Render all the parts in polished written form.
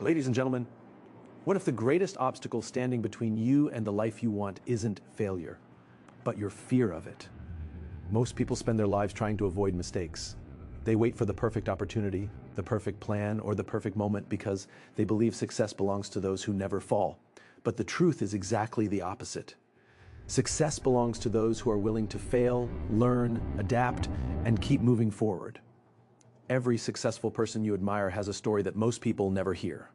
Ladies and gentlemen, what if the greatest obstacle standing between you and the life you want isn't failure, but your fear of it? Most people spend their lives trying to avoid mistakes. They wait for the perfect opportunity, the perfect plan, or the perfect moment because they believe success belongs to those who never fall. But the truth is exactly the opposite. Success belongs to those who are willing to fail, learn, adapt, and keep moving forward. Every successful person you admire has a story that most people never hear.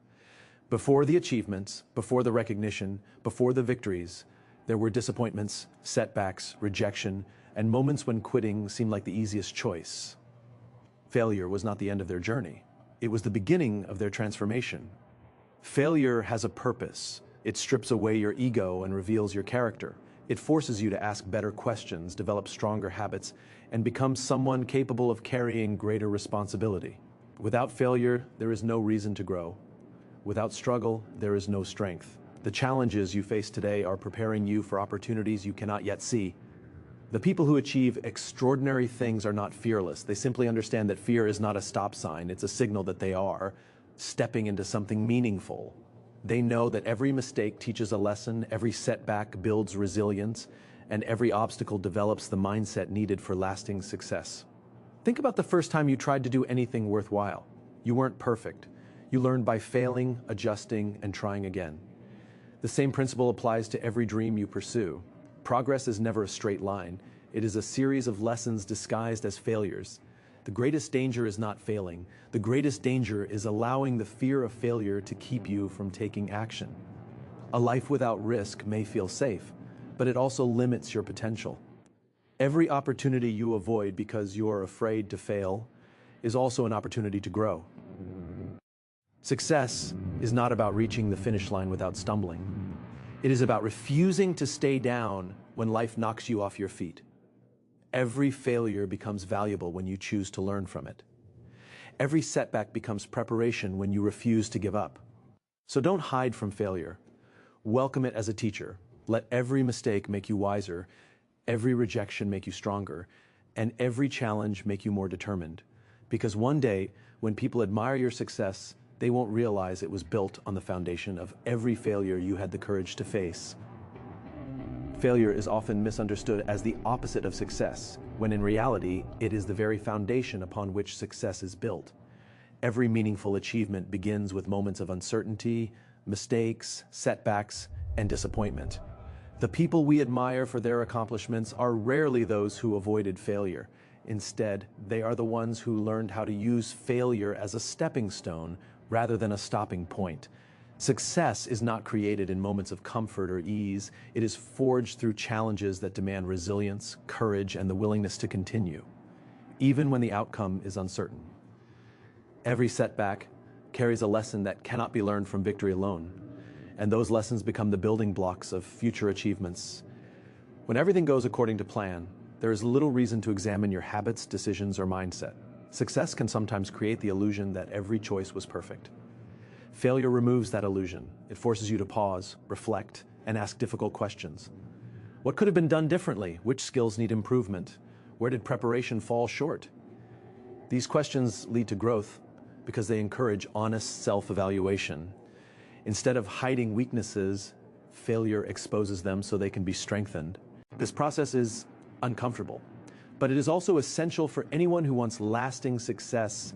Before the achievements, before the recognition, before the victories, there were disappointments, setbacks, rejection, and moments when quitting seemed like the easiest choice. Failure was not the end of their journey. It was the beginning of their transformation. Failure has a purpose. It strips away your ego and reveals your character. It forces you to ask better questions, develop stronger habits, and become someone capable of carrying greater responsibility. Without failure, there is no reason to grow. Without struggle, there is no strength. The challenges you face today are preparing you for opportunities you cannot yet see. The people who achieve extraordinary things are not fearless. They simply understand that fear is not a stop sign. It's a signal that they are stepping into something meaningful. They know that every mistake teaches a lesson, every setback builds resilience, and every obstacle develops the mindset needed for lasting success. Think about the first time you tried to do anything worthwhile. You weren't perfect. You learned by failing, adjusting, and trying again. The same principle applies to every dream you pursue. Progress is never a straight line. It is a series of lessons disguised as failures. The greatest danger is not failing. The greatest danger is allowing the fear of failure to keep you from taking action. A life without risk may feel safe, but it also limits your potential. Every opportunity you avoid because you are afraid to fail is also an opportunity to grow. Success is not about reaching the finish line without stumbling. It is about refusing to stay down when life knocks you off your feet. Every failure becomes valuable when you choose to learn from it. Every setback becomes preparation when you refuse to give up. So don't hide from failure. Welcome it as a teacher. Let every mistake make you wiser, every rejection make you stronger, and every challenge make you more determined. Because one day, when people admire your success, they won't realize it was built on the foundation of every failure you had the courage to face. Failure is often misunderstood as the opposite of success, when in reality, it is the very foundation upon which success is built. Every meaningful achievement begins with moments of uncertainty, mistakes, setbacks, and disappointment. The people we admire for their accomplishments are rarely those who avoided failure. Instead, they are the ones who learned how to use failure as a stepping stone rather than a stopping point. Success is not created in moments of comfort or ease. It is forged through challenges that demand resilience, courage, and the willingness to continue, even when the outcome is uncertain. Every setback carries a lesson that cannot be learned from victory alone, and those lessons become the building blocks of future achievements. When everything goes according to plan, there is little reason to examine your habits, decisions, or mindset. Success can sometimes create the illusion that every choice was perfect. Failure removes that illusion. It forces you to pause, reflect, and ask difficult questions. What could have been done differently? Which skills need improvement? Where did preparation fall short? These questions lead to growth because they encourage honest self-evaluation. Instead of hiding weaknesses, failure exposes them so they can be strengthened. This process is uncomfortable, but it is also essential for anyone who wants lasting success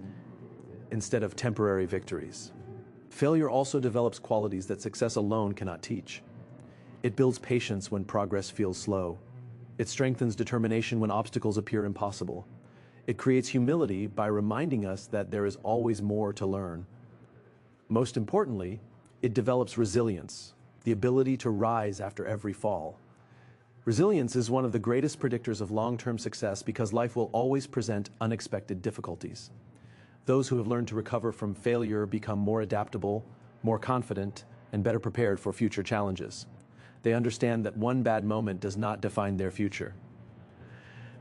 instead of temporary victories. Failure also develops qualities that success alone cannot teach. It builds patience when progress feels slow. It strengthens determination when obstacles appear impossible. It creates humility by reminding us that there is always more to learn. Most importantly, it develops resilience, the ability to rise after every fall. Resilience is one of the greatest predictors of long-term success because life will always present unexpected difficulties. Those who have learned to recover from failure become more adaptable, more confident, and better prepared for future challenges. They understand that one bad moment does not define their future.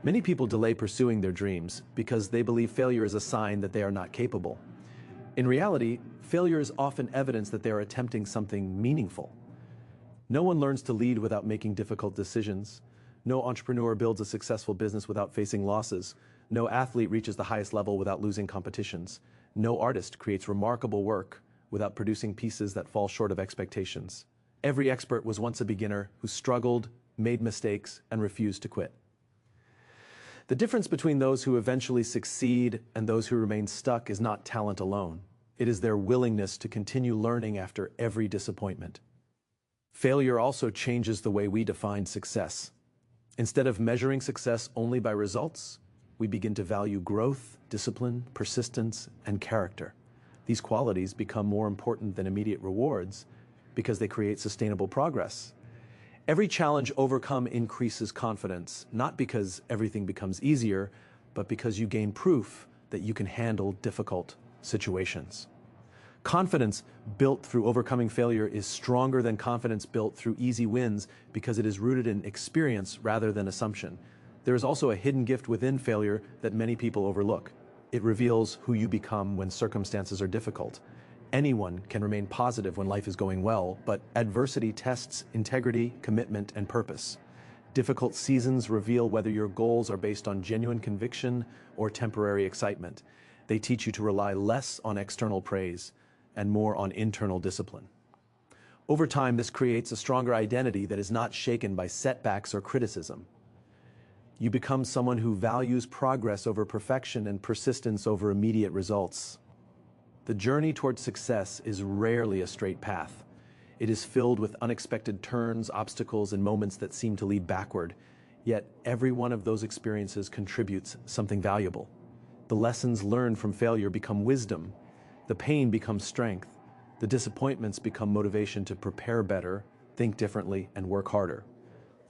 Many people delay pursuing their dreams because they believe failure is a sign that they are not capable. In reality, failure is often evidence that they are attempting something meaningful. No one learns to lead without making difficult decisions. No entrepreneur builds a successful business without facing losses. No athlete reaches the highest level without losing competitions. No artist creates remarkable work without producing pieces that fall short of expectations. Every expert was once a beginner who struggled, made mistakes, and refused to quit. The difference between those who eventually succeed and those who remain stuck is not talent alone. It is their willingness to continue learning after every disappointment. Failure also changes the way we define success. Instead of measuring success only by results, we begin to value growth, discipline, persistence, and character. These qualities become more important than immediate rewards because they create sustainable progress. Every challenge overcome increases confidence, not because everything becomes easier, but because you gain proof that you can handle difficult situations. Confidence built through overcoming failure is stronger than confidence built through easy wins because it is rooted in experience rather than assumption. There is also a hidden gift within failure that many people overlook. It reveals who you become when circumstances are difficult. Anyone can remain positive when life is going well, but adversity tests integrity, commitment, and purpose. Difficult seasons reveal whether your goals are based on genuine conviction or temporary excitement. They teach you to rely less on external praise and more on internal discipline. Over time, this creates a stronger identity that is not shaken by setbacks or criticism. You become someone who values progress over perfection and persistence over immediate results. The journey towards success is rarely a straight path. It is filled with unexpected turns, obstacles, and moments that seem to lead backward. Yet every one of those experiences contributes something valuable. The lessons learned from failure become wisdom. The pain becomes strength. The disappointments become motivation to prepare better, think differently, and work harder.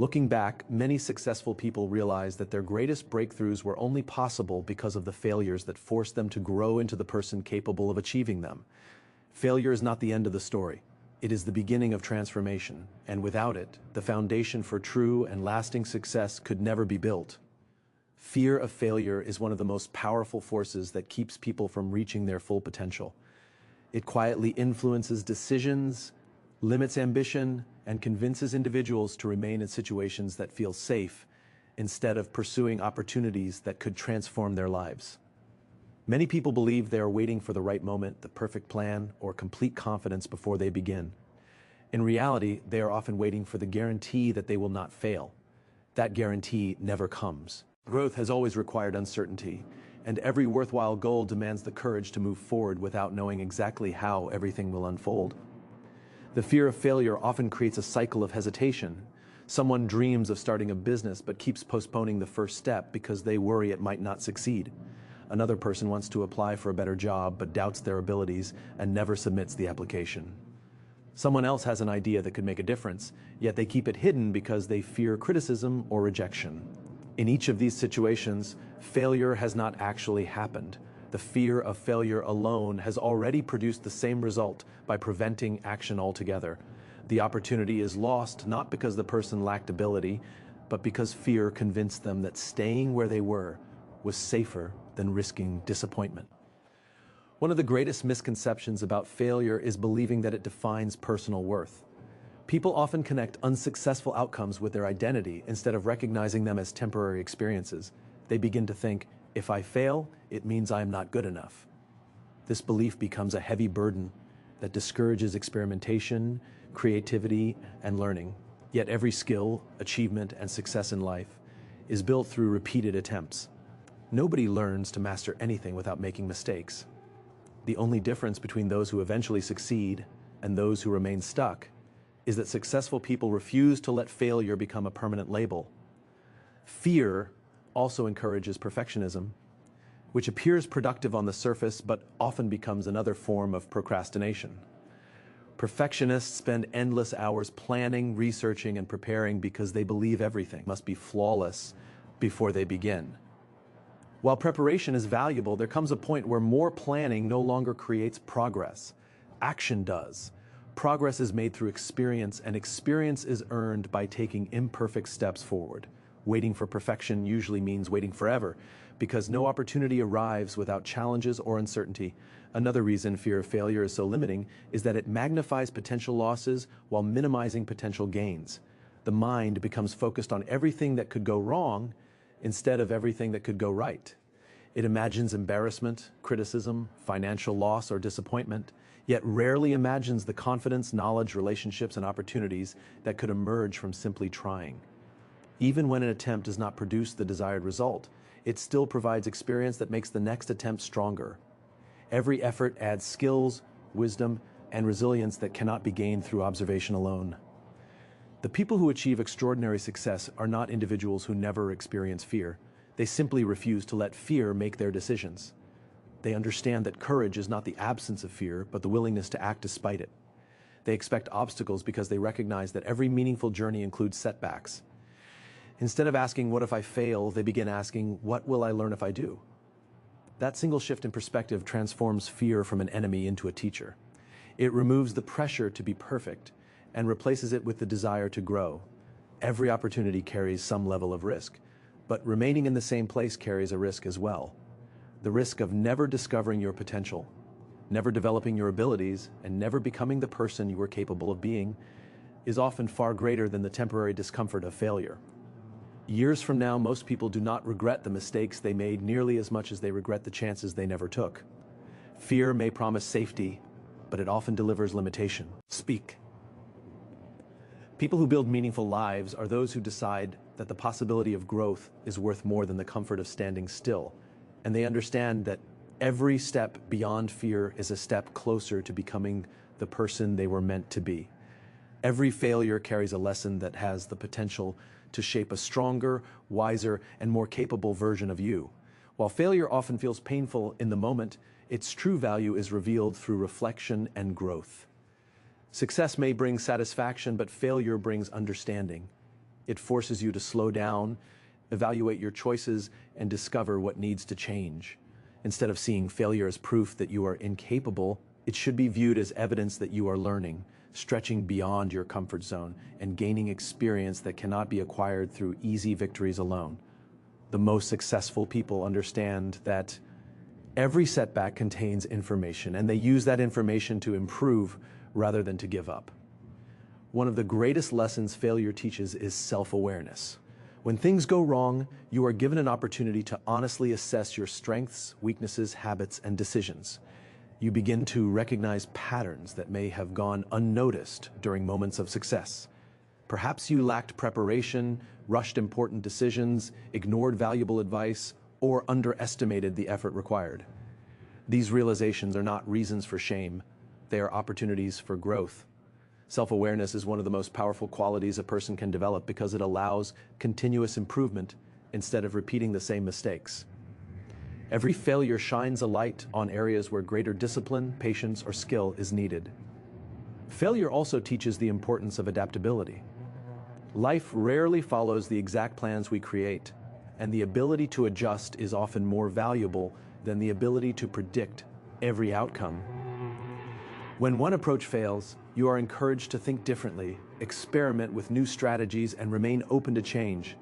Looking back, many successful people realize that their greatest breakthroughs were only possible because of the failures that forced them to grow into the person capable of achieving them. Failure is not the end of the story. It is the beginning of transformation, and without it, the foundation for true and lasting success could never be built. Fear of failure is one of the most powerful forces that keeps people from reaching their full potential. It quietly influences decisions, limits ambition, and convinces individuals to remain in situations that feel safe instead of pursuing opportunities that could transform their lives. Many people believe they are waiting for the right moment, the perfect plan, or complete confidence before they begin. In reality, they are often waiting for the guarantee that they will not fail. That guarantee never comes. Growth has always required uncertainty, and every worthwhile goal demands the courage to move forward without knowing exactly how everything will unfold. The fear of failure often creates a cycle of hesitation. Someone dreams of starting a business but keeps postponing the first step because they worry it might not succeed. Another person wants to apply for a better job but doubts their abilities and never submits the application. Someone else has an idea that could make a difference, yet they keep it hidden because they fear criticism or rejection. In each of these situations, failure has not actually happened. The fear of failure alone has already produced the same result by preventing action altogether. The opportunity is lost not because the person lacked ability, but because fear convinced them that staying where they were was safer than risking disappointment. One of the greatest misconceptions about failure is believing that it defines personal worth. People often connect unsuccessful outcomes with their identity instead of recognizing them as temporary experiences. They begin to think, if I fail, it means I am not good enough. This belief becomes a heavy burden that discourages experimentation, creativity, and learning. Yet every skill, achievement, and success in life is built through repeated attempts. Nobody learns to master anything without making mistakes. The only difference between those who eventually succeed and those who remain stuck is that successful people refuse to let failure become a permanent label. Fear also encourages perfectionism, which appears productive on the surface but often becomes another form of procrastination. Perfectionists spend endless hours planning, researching, and preparing because they believe everything must be flawless before they begin. While preparation is valuable, there comes a point where more planning no longer creates progress. Action does. Progress is made through experience, and experience is earned by taking imperfect steps forward. Waiting for perfection usually means waiting forever, because no opportunity arrives without challenges or uncertainty. Another reason fear of failure is so limiting is that it magnifies potential losses while minimizing potential gains. The mind becomes focused on everything that could go wrong instead of everything that could go right. It imagines embarrassment, criticism, financial loss, or disappointment. yet rarely imagines the confidence, knowledge, relationships, and opportunities that could emerge from simply trying. Even when an attempt does not produce the desired result, it still provides experience that makes the next attempt stronger. Every effort adds skills, wisdom, and resilience that cannot be gained through observation alone. The people who achieve extraordinary success are not individuals who never experience fear. They simply refuse to let fear make their decisions. They understand that courage is not the absence of fear, but the willingness to act despite it. They expect obstacles because they recognize that every meaningful journey includes setbacks. Instead of asking, "What if I fail?" they begin asking, "What will I learn if I do?" That single shift in perspective transforms fear from an enemy into a teacher. It removes the pressure to be perfect and replaces it with the desire to grow. Every opportunity carries some level of risk, but remaining in the same place carries a risk as well. The risk of never discovering your potential, never developing your abilities, and never becoming the person you were capable of being is often far greater than the temporary discomfort of failure. Years from now, most people do not regret the mistakes they made nearly as much as they regret the chances they never took. Fear may promise safety, but it often delivers limitation. Speak. People who build meaningful lives are those who decide that the possibility of growth is worth more than the comfort of standing still, and they understand that every step beyond fear is a step closer to becoming the person they were meant to be. Every failure carries a lesson that has the potential to shape a stronger, wiser, and more capable version of you. While failure often feels painful in the moment, its true value is revealed through reflection and growth. Success may bring satisfaction, but failure brings understanding. It forces you to slow down, evaluate your choices, and discover what needs to change. Instead of seeing failure as proof that you are incapable, it should be viewed as evidence that you are learning, stretching beyond your comfort zone, and gaining experience that cannot be acquired through easy victories alone. The most successful people understand that every setback contains information, and they use that information to improve rather than to give up. One of the greatest lessons failure teaches is self-awareness. When things go wrong, you are given an opportunity to honestly assess your strengths, weaknesses, habits, and decisions. You begin to recognize patterns that may have gone unnoticed during moments of success. Perhaps you lacked preparation, rushed important decisions, ignored valuable advice, or underestimated the effort required. These realizations are not reasons for shame. They are opportunities for growth. Self-awareness is one of the most powerful qualities a person can develop because it allows continuous improvement instead of repeating the same mistakes. Every failure shines a light on areas where greater discipline, patience, or skill is needed. Failure also teaches the importance of adaptability. Life rarely follows the exact plans we create, and the ability to adjust is often more valuable than the ability to predict every outcome. When one approach fails, you are encouraged to think differently, experiment with new strategies, and remain open to change.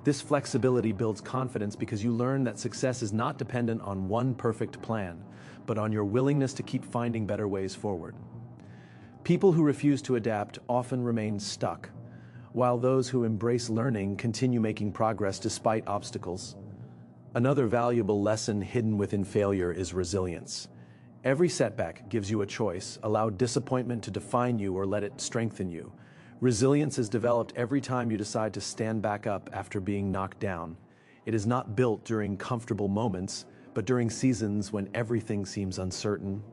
This flexibility builds confidence because you learn that success is not dependent on one perfect plan, but on your willingness to keep finding better ways forward. People who refuse to adapt often remain stuck, while those who embrace learning continue making progress despite obstacles. Another valuable lesson hidden within failure is resilience. Every setback gives you a choice: allow disappointment to define you or let it strengthen you. Resilience is developed every time you decide to stand back up after being knocked down. It is not built during comfortable moments, but during seasons when everything seems uncertain.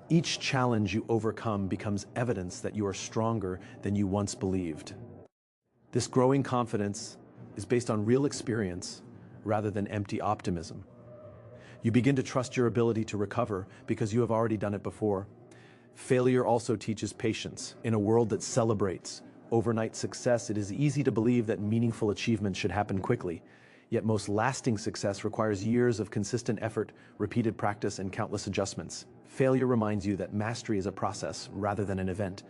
Each challenge you overcome becomes evidence that you are stronger than you once believed. This growing confidence is based on real experience rather than empty optimism. You begin to trust your ability to recover because you have already done it before. Failure also teaches patience. In a world that celebrates overnight success, it is easy to believe that meaningful achievement should happen quickly. Yet most lasting success requires years of consistent effort, repeated practice, and countless adjustments. Failure reminds you that mastery is a process rather than an event.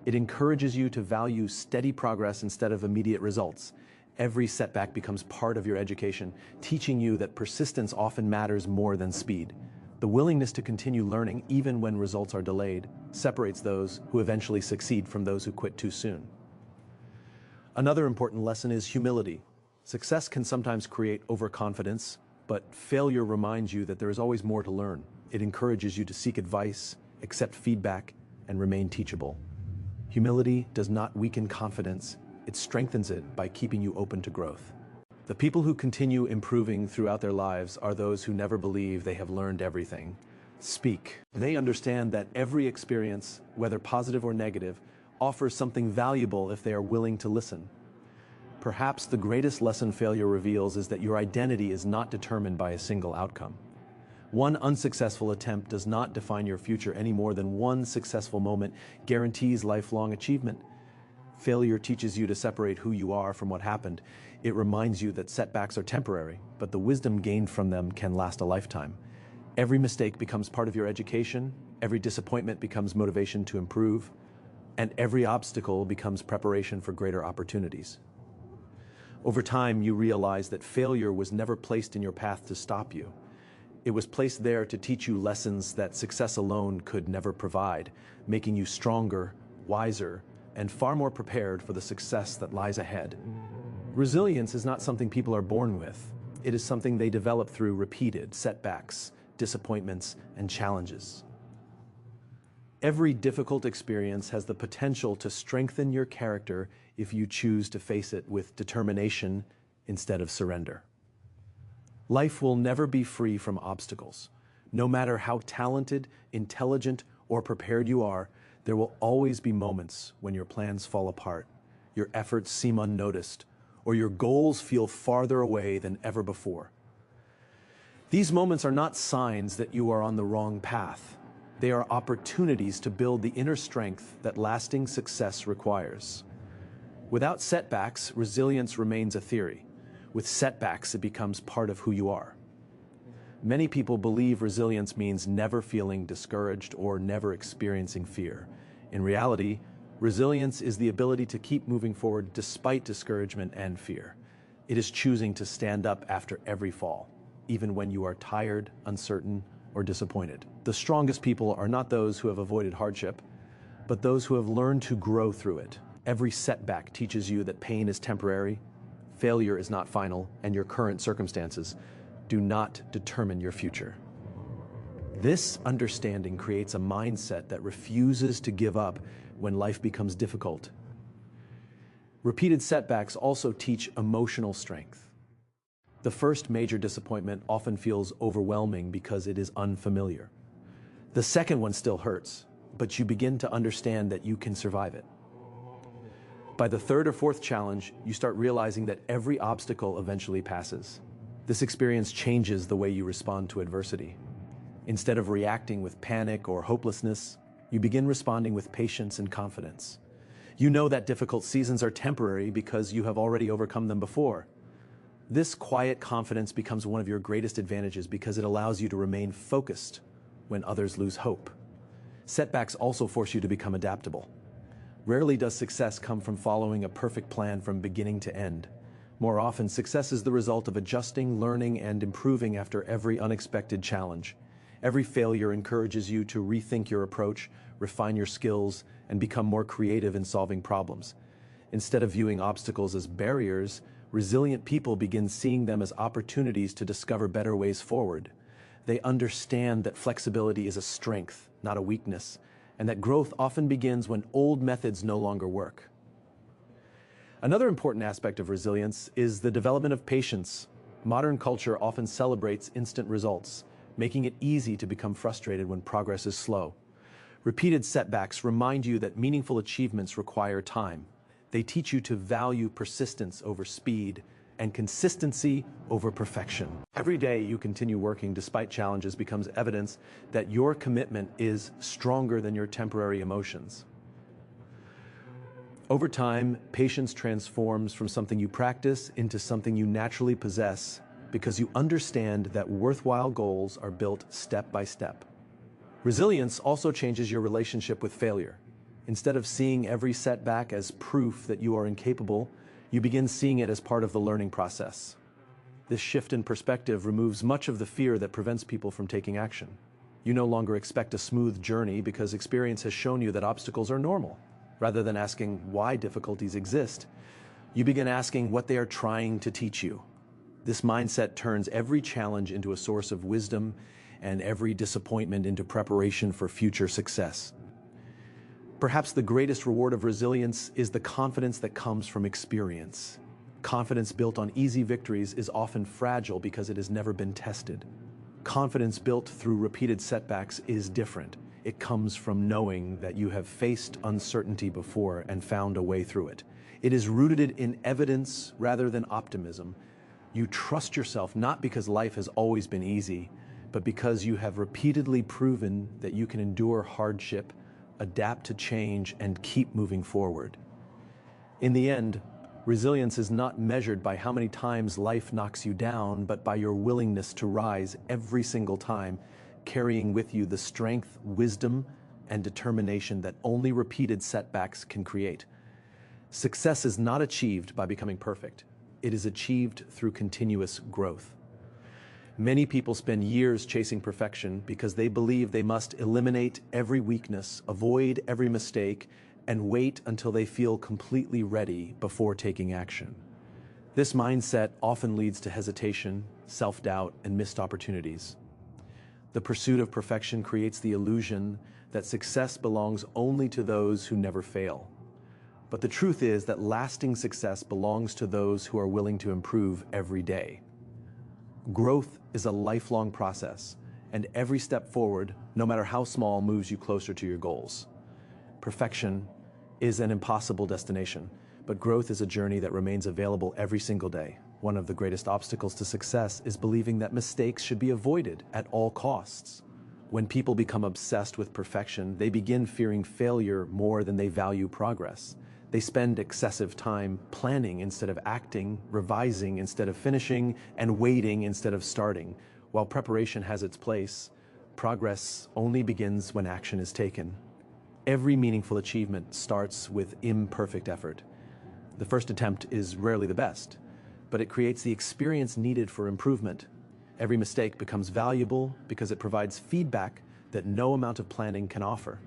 It encourages you to value steady progress instead of immediate results. Every setback becomes part of your education, teaching you that persistence often matters more than speed. The willingness to continue learning, even when results are delayed, separates those who eventually succeed from those who quit too soon. Another important lesson is humility. Success can sometimes create overconfidence, but failure reminds you that there is always more to learn. It encourages you to seek advice, accept feedback, and remain teachable. Humility does not weaken confidence, it strengthens it by keeping you open to growth. The people who continue improving throughout their lives are those who never believe they have learned everything. Speak. They understand that every experience, whether positive or negative, offers something valuable if they are willing to listen. Perhaps the greatest lesson failure reveals is that your identity is not determined by a single outcome. One unsuccessful attempt does not define your future any more than one successful moment guarantees lifelong achievement. Failure teaches you to separate who you are from what happened. It reminds you that setbacks are temporary, but the wisdom gained from them can last a lifetime. Every mistake becomes part of your education, every disappointment becomes motivation to improve, and every obstacle becomes preparation for greater opportunities. Over time, you realize that failure was never placed in your path to stop you. It was placed there to teach you lessons that success alone could never provide, making you stronger, wiser, and far more prepared for the success that lies ahead. Resilience is not something people are born with. It is something they develop through repeated setbacks, disappointments, and challenges. Every difficult experience has the potential to strengthen your character if you choose to face it with determination instead of surrender. Life will never be free from obstacles. No matter how talented, intelligent, or prepared you are, there will always be moments when your plans fall apart, your efforts seem unnoticed, or your goals feel farther away than ever before. These moments are not signs that you are on the wrong path. They are opportunities to build the inner strength that lasting success requires. Without setbacks, resilience remains a theory. With setbacks, it becomes part of who you are. Many people believe resilience means never feeling discouraged or never experiencing fear. In reality, resilience is the ability to keep moving forward despite discouragement and fear. It is choosing to stand up after every fall, even when you are tired, uncertain, or disappointed. The strongest people are not those who have avoided hardship, but those who have learned to grow through it. Every setback teaches you that pain is temporary, failure is not final, and your current circumstances do not determine your future. This understanding creates a mindset that refuses to give up when life becomes difficult. Repeated setbacks also teach emotional strength. The first major disappointment often feels overwhelming because it is unfamiliar. The second one still hurts, but you begin to understand that you can survive it. By the third or fourth challenge, you start realizing that every obstacle eventually passes. This experience changes the way you respond to adversity. Instead of reacting with panic or hopelessness, you begin responding with patience and confidence. You know that difficult seasons are temporary because you have already overcome them before. This quiet confidence becomes one of your greatest advantages because it allows you to remain focused when others lose hope. Setbacks also force you to become adaptable. Rarely does success come from following a perfect plan from beginning to end. More often, success is the result of adjusting, learning, and improving after every unexpected challenge. Every failure encourages you to rethink your approach, refine your skills, and become more creative in solving problems. Instead of viewing obstacles as barriers, resilient people begin seeing them as opportunities to discover better ways forward. They understand that flexibility is a strength, not a weakness, and that growth often begins when old methods no longer work. Another important aspect of resilience is the development of patience. Modern culture often celebrates instant results, making it easy to become frustrated when progress is slow. Repeated setbacks remind you that meaningful achievements require time. They teach you to value persistence over speed and consistency over perfection. Every day you continue working despite challenges becomes evidence that your commitment is stronger than your temporary emotions. Over time, patience transforms from something you practice into something you naturally possess because you understand that worthwhile goals are built step by step. Resilience also changes your relationship with failure. Instead of seeing every setback as proof that you are incapable, you begin seeing it as part of the learning process. This shift in perspective removes much of the fear that prevents people from taking action. You no longer expect a smooth journey because experience has shown you that obstacles are normal. Rather than asking why difficulties exist, you begin asking what they are trying to teach you. This mindset turns every challenge into a source of wisdom and every disappointment into preparation for future success. Perhaps the greatest reward of resilience is the confidence that comes from experience. Confidence built on easy victories is often fragile because it has never been tested. Confidence built through repeated setbacks is different. It comes from knowing that you have faced uncertainty before and found a way through it. It is rooted in evidence rather than optimism. You trust yourself not because life has always been easy, but because you have repeatedly proven that you can endure hardship, adapt to change, and keep moving forward. In the end, resilience is not measured by how many times life knocks you down, but by your willingness to rise every single time, carrying with you the strength, wisdom, and determination that only repeated setbacks can create. Success is not achieved by becoming perfect. It is achieved through continuous growth. Many people spend years chasing perfection because they believe they must eliminate every weakness, avoid every mistake, and wait until they feel completely ready before taking action. This mindset often leads to hesitation, self-doubt, and missed opportunities. The pursuit of perfection creates the illusion that success belongs only to those who never fail. But the truth is that lasting success belongs to those who are willing to improve every day. Growth is a lifelong process, and every step forward, no matter how small, moves you closer to your goals. Perfection is an impossible destination, but growth is a journey that remains available every single day. One of the greatest obstacles to success is believing that mistakes should be avoided at all costs. When people become obsessed with perfection, they begin fearing failure more than they value progress. They spend excessive time planning instead of acting, revising instead of finishing, and waiting instead of starting. While preparation has its place, progress only begins when action is taken. Every meaningful achievement starts with imperfect effort. The first attempt is rarely the best, but it creates the experience needed for improvement. Every mistake becomes valuable because it provides feedback that no amount of planning can offer.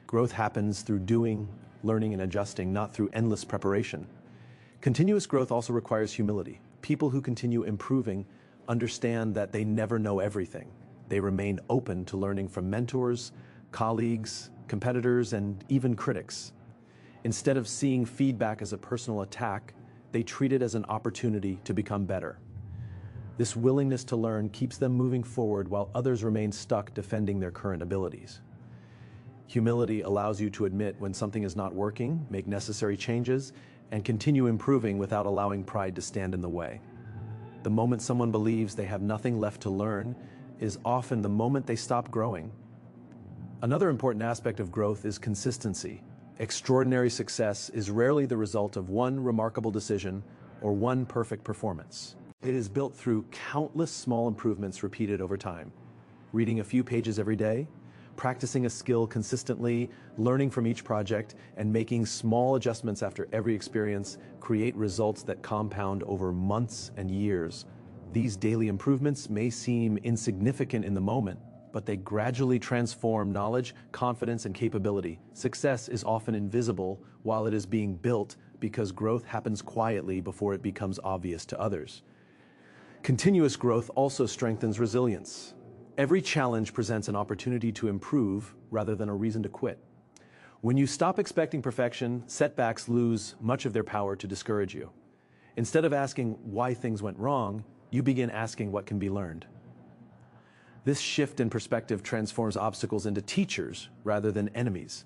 Growth happens through doing, learning, and adjusting, not through endless preparation. Continuous growth also requires humility. People who continue improving understand that they never know everything. They remain open to learning from mentors, colleagues, competitors, and even critics. Instead of seeing feedback as a personal attack, they treat it as an opportunity to become better. This willingness to learn keeps them moving forward while others remain stuck defending their current abilities. Humility allows you to admit when something is not working, make necessary changes, and continue improving without allowing pride to stand in the way. The moment someone believes they have nothing left to learn is often the moment they stop growing. Another important aspect of growth is consistency. Extraordinary success is rarely the result of one remarkable decision or one perfect performance. It is built through countless small improvements repeated over time. Reading a few pages every day, practicing a skill consistently, learning from each project, and making small adjustments after every experience create results that compound over months and years. These daily improvements may seem insignificant in the moment, but they gradually transform knowledge, confidence, and capability. Success is often invisible while it is being built because growth happens quietly before it becomes obvious to others. Continuous growth also strengthens resilience. Every challenge presents an opportunity to improve rather than a reason to quit. When you stop expecting perfection, setbacks lose much of their power to discourage you. Instead of asking why things went wrong, you begin asking what can be learned. This shift in perspective transforms obstacles into teachers rather than enemies.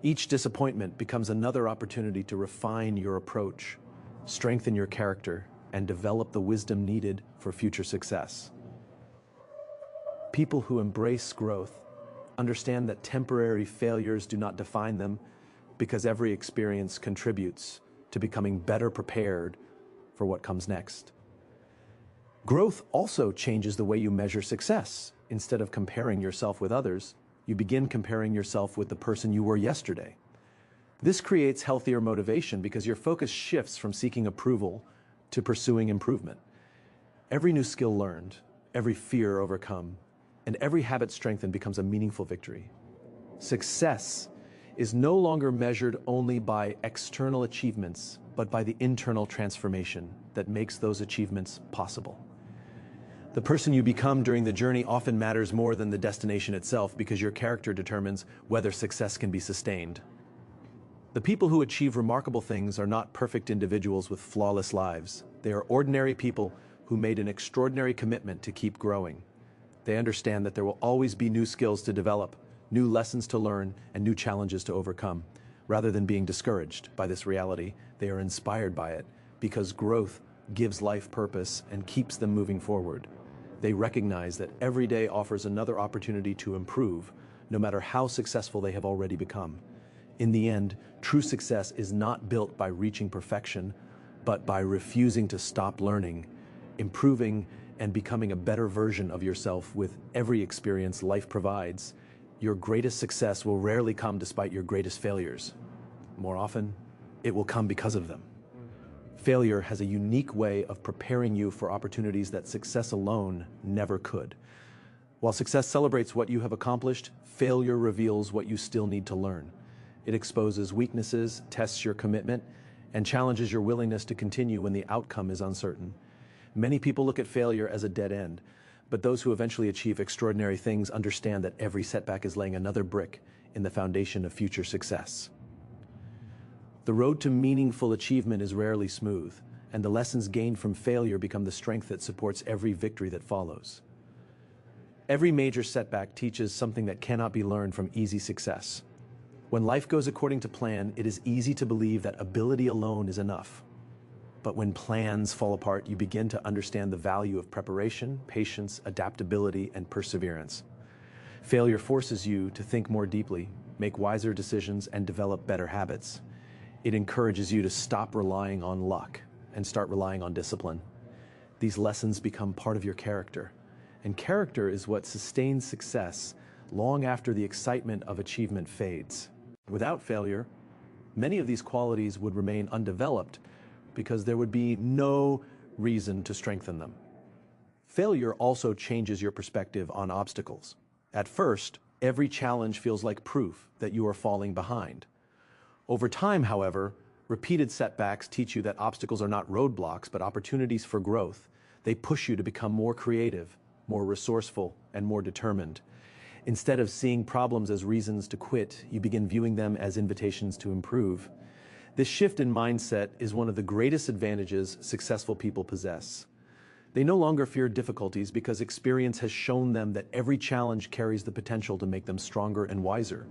Each disappointment becomes another opportunity to refine your approach, strengthen your character, and develop the wisdom needed for future success. People who embrace growth understand that temporary failures do not define them because every experience contributes to becoming better prepared for what comes next. Growth also changes the way you measure success. Instead of comparing yourself with others, you begin comparing yourself with the person you were yesterday. This creates healthier motivation because your focus shifts from seeking approval to pursuing improvement. Every new skill learned, every fear overcome, and every habit strengthened becomes a meaningful victory. Success is no longer measured only by external achievements, but by the internal transformation that makes those achievements possible. The person you become during the journey often matters more than the destination itself because your character determines whether success can be sustained. The people who achieve remarkable things are not perfect individuals with flawless lives. They are ordinary people who made an extraordinary commitment to keep growing. They understand that there will always be new skills to develop, new lessons to learn, and new challenges to overcome. Rather than being discouraged by this reality, they are inspired by it because growth gives life purpose and keeps them moving forward. They recognize that every day offers another opportunity to improve, no matter how successful they have already become. In the end, true success is not built by reaching perfection, but by refusing to stop learning, improving, and becoming a better version of yourself with every experience life provides. Your greatest success will rarely come despite your greatest failures. More often, it will come because of them. Failure has a unique way of preparing you for opportunities that success alone never could. While success celebrates what you have accomplished, failure reveals what you still need to learn. It exposes weaknesses, tests your commitment, and challenges your willingness to continue when the outcome is uncertain. Many people look at failure as a dead end, but those who eventually achieve extraordinary things understand that every setback is laying another brick in the foundation of future success. The road to meaningful achievement is rarely smooth, and the lessons gained from failure become the strength that supports every victory that follows. Every major setback teaches something that cannot be learned from easy success. When life goes according to plan, it is easy to believe that ability alone is enough. But when plans fall apart, you begin to understand the value of preparation, patience, adaptability, and perseverance. Failure forces you to think more deeply, make wiser decisions, and develop better habits. It encourages you to stop relying on luck and start relying on discipline. These lessons become part of your character, and character is what sustains success long after the excitement of achievement fades. Without failure, many of these qualities would remain undeveloped because there would be no reason to strengthen them. Failure also changes your perspective on obstacles. At first, every challenge feels like proof that you are falling behind. Over time, however, repeated setbacks teach you that obstacles are not roadblocks, but opportunities for growth. They push you to become more creative, more resourceful, and more determined. Instead of seeing problems as reasons to quit, you begin viewing them as invitations to improve. This shift in mindset is one of the greatest advantages successful people possess. They no longer fear difficulties because experience has shown them that every challenge carries the potential to make them stronger and wiser.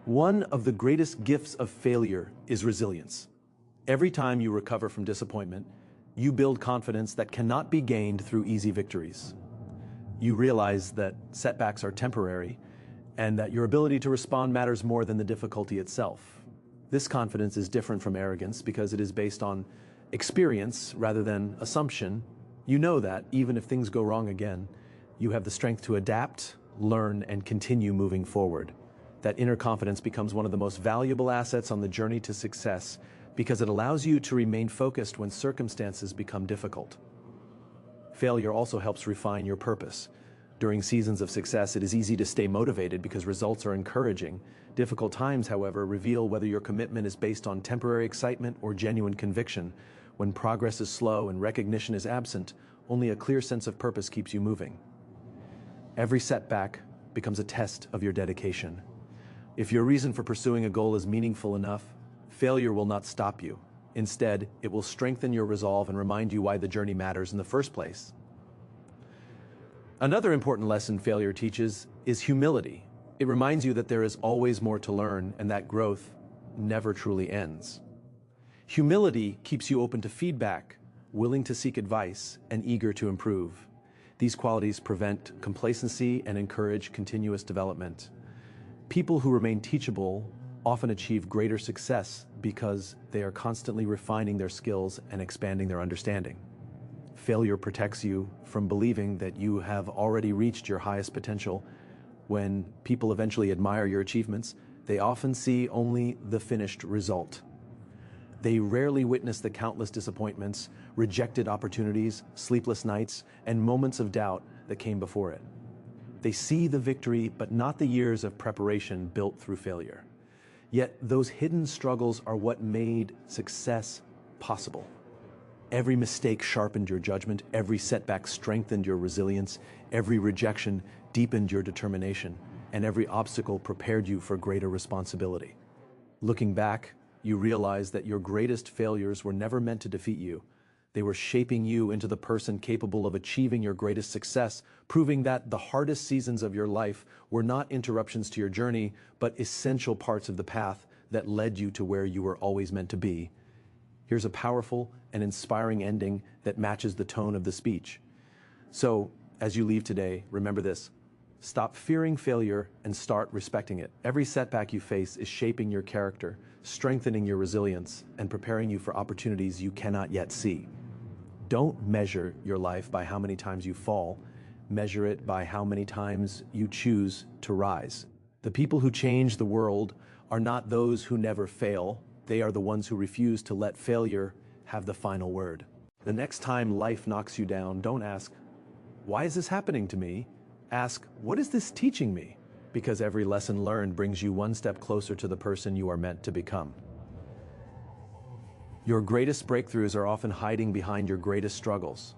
One of the greatest gifts of failure is resilience. Every time you recover from disappointment, you build confidence that cannot be gained through easy victories. You realize that setbacks are temporary and that your ability to respond matters more than the difficulty itself. This confidence is different from arrogance because it is based on experience rather than assumption. You know that, even if things go wrong again, you have the strength to adapt, learn, and continue moving forward. That inner confidence becomes one of the most valuable assets on the journey to success because it allows you to remain focused when circumstances become difficult. Failure also helps refine your purpose. During seasons of success, it is easy to stay motivated because results are encouraging. Difficult times, however, reveal whether your commitment is based on temporary excitement or genuine conviction. When progress is slow and recognition is absent, only a clear sense of purpose keeps you moving. Every setback becomes a test of your dedication. If your reason for pursuing a goal is meaningful enough, failure will not stop you. Instead, it will strengthen your resolve and remind you why the journey matters in the first place. Another important lesson failure teaches is humility. It reminds you that there is always more to learn and that growth never truly ends. Humility keeps you open to feedback, willing to seek advice, and eager to improve. These qualities prevent complacency and encourage continuous development. People who remain teachable often achieve greater success because they are constantly refining their skills and expanding their understanding. Failure protects you from believing that you have already reached your highest potential. When people eventually admire your achievements, they often see only the finished result. They rarely witness the countless disappointments, rejected opportunities, sleepless nights, and moments of doubt that came before it. They see the victory, but not the years of preparation built through failure. Yet those hidden struggles are what made success possible. Every mistake sharpened your judgment, every setback strengthened your resilience, every rejection deepened your determination, and every obstacle prepared you for greater responsibility. Looking back, you realize that your greatest failures were never meant to defeat you. They were shaping you into the person capable of achieving your greatest success, proving that the hardest seasons of your life were not interruptions to your journey, but essential parts of the path that led you to where you were always meant to be. Here's a powerful and inspiring ending that matches the tone of the speech. So, as you leave today, remember this. Stop fearing failure and start respecting it. Every setback you face is shaping your character, strengthening your resilience, and preparing you for opportunities you cannot yet see. Don't measure your life by how many times you fall. Measure it by how many times you choose to rise. The people who change the world are not those who never fail. They are the ones who refuse to let failure have the final word. The next time life knocks you down, don't ask, "Why is this happening to me?" Ask, "What is this teaching me?" Because every lesson learned brings you one step closer to the person you are meant to become. Your greatest breakthroughs are often hiding behind your greatest struggles,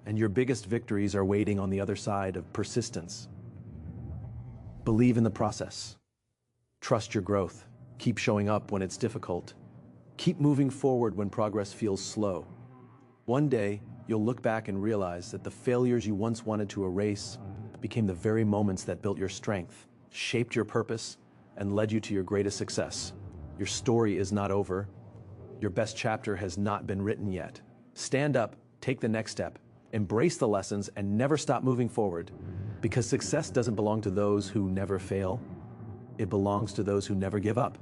and your biggest victories are waiting on the other side of persistence. Believe in the process. Trust your growth. Keep showing up when it's difficult. Keep moving forward when progress feels slow. One day, you'll look back and realize that the failures you once wanted to erase became the very moments that built your strength, shaped your purpose, and led you to your greatest success. Your story is not over. Your best chapter has not been written yet. Stand up, take the next step, embrace the lessons, and never stop moving forward. Because success doesn't belong to those who never fail. It belongs to those who never give up.